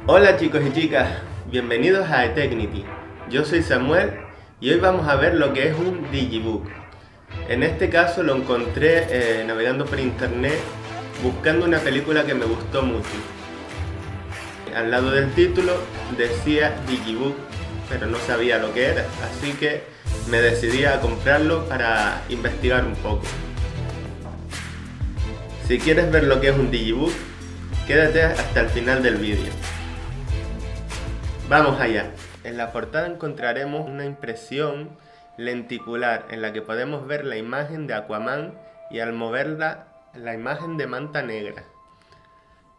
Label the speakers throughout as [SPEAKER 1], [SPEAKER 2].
[SPEAKER 1] Hola chicos y chicas, bienvenidos a Etecnity. Yo soy Samuel y hoy vamos a ver lo que es un Digibook. En este caso lo encontré navegando por internet buscando una película que me gustó mucho. Al lado del título decía Digibook, pero no sabía lo que era, así que me decidí a comprarlo para investigar un poco. Si quieres ver lo que es un Digibook, quédate hasta el final del vídeo. Vamos allá. En la portada encontraremos una impresión lenticular en la que podemos ver la imagen de Aquaman y al moverla la imagen de Manta Negra.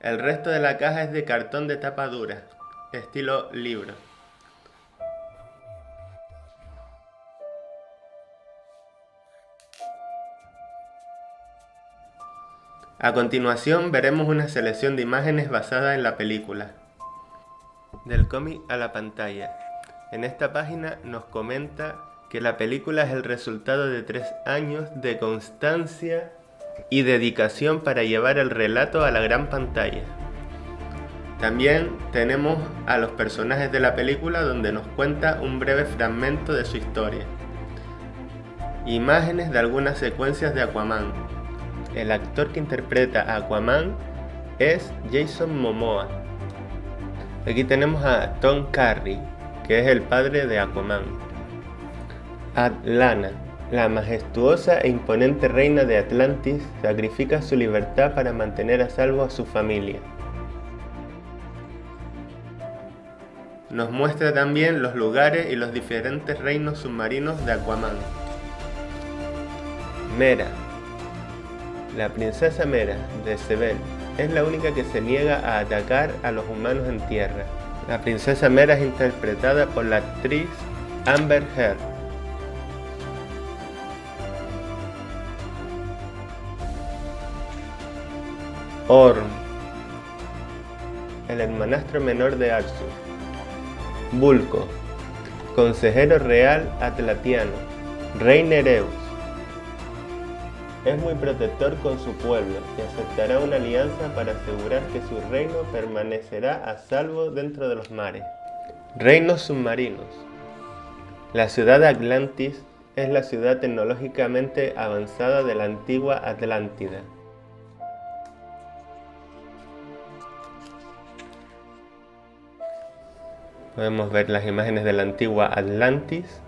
[SPEAKER 1] El resto de la caja es de cartón de tapa dura, estilo libro. A continuación veremos una selección de imágenes basada en la película. Del cómic a la pantalla. En esta página nos comenta que la película es el resultado de 3 años de constancia y dedicación para llevar el relato a la gran pantalla. También tenemos a los personajes de la película donde nos cuenta un breve fragmento de su historia. Imágenes de algunas secuencias de Aquaman. El actor que interpreta a Aquaman es Jason Momoa. Aquí tenemos a Tom Curry, que es el padre de Aquaman. Atlanna, la majestuosa e imponente reina de Atlantis, sacrifica su libertad para mantener a salvo a su familia. Nos muestra también los lugares y los diferentes reinos submarinos de Aquaman. Mera, la princesa Mera de Sebel, es la única que se niega a atacar a los humanos en tierra. La princesa Mera es interpretada por la actriz Amber Heard. Orm, el hermanastro menor de Arthur. Vulco, consejero real atlatiano. Rey Nereus. Es muy protector con su pueblo y aceptará una alianza para asegurar que su reino permanecerá a salvo dentro de los mares. Reinos submarinos. La ciudad de Atlantis es la ciudad tecnológicamente avanzada de la antigua Atlántida. Podemos ver las imágenes de la antigua Atlantis,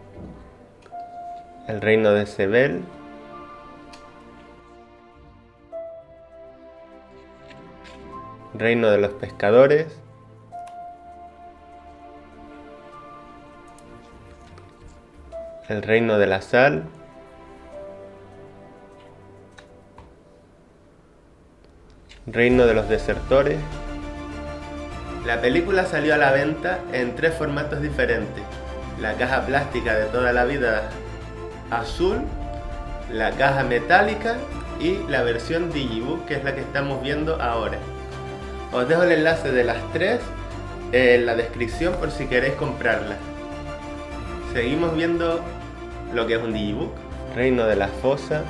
[SPEAKER 1] el reino de Sebel, reino de los pescadores, el reino de la sal, reino de los desertores. La película salió a la venta en 3 formatos diferentes: la caja plástica de toda la vida azul, la caja metálica y la versión Digibook, que es la que estamos viendo ahora. Os dejo el enlace de las 3 en la descripción por si queréis comprarla. Seguimos viendo lo que es un Digibook. Reino de la fosa.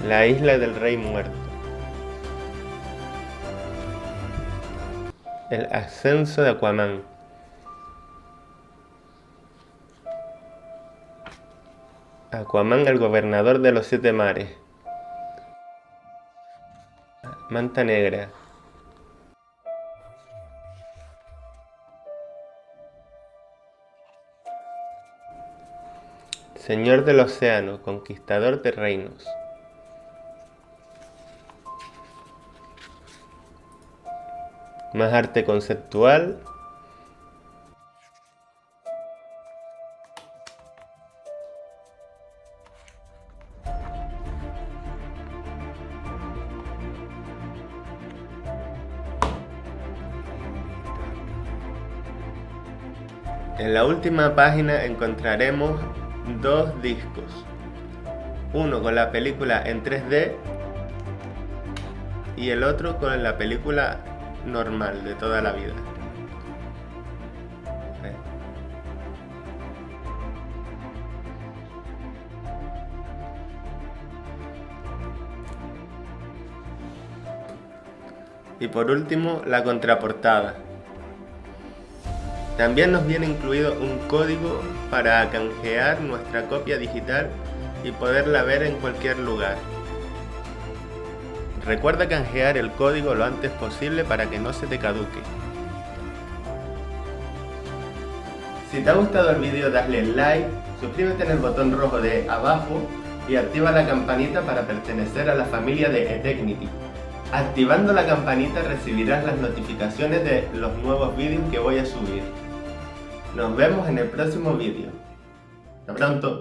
[SPEAKER 1] La isla del rey muerto. El ascenso de Aquaman. Aquaman, el gobernador de los 7 mares. Manta Negra. Señor del océano, conquistador de reinos. Más arte conceptual. En la última página encontraremos 2 discos. Uno con la película en 3D y el otro con la película normal de toda la vida. Y por último, la contraportada. También nos viene incluido un código para canjear nuestra copia digital y poderla ver en cualquier lugar. Recuerda canjear el código lo antes posible para que no se te caduque. Si te ha gustado el vídeo, dale like, suscríbete en el botón rojo de abajo y activa la campanita para pertenecer a la familia de eTechnity. Activando la campanita recibirás las notificaciones de los nuevos vídeos que voy a subir. Nos vemos en el próximo vídeo. Hasta pronto.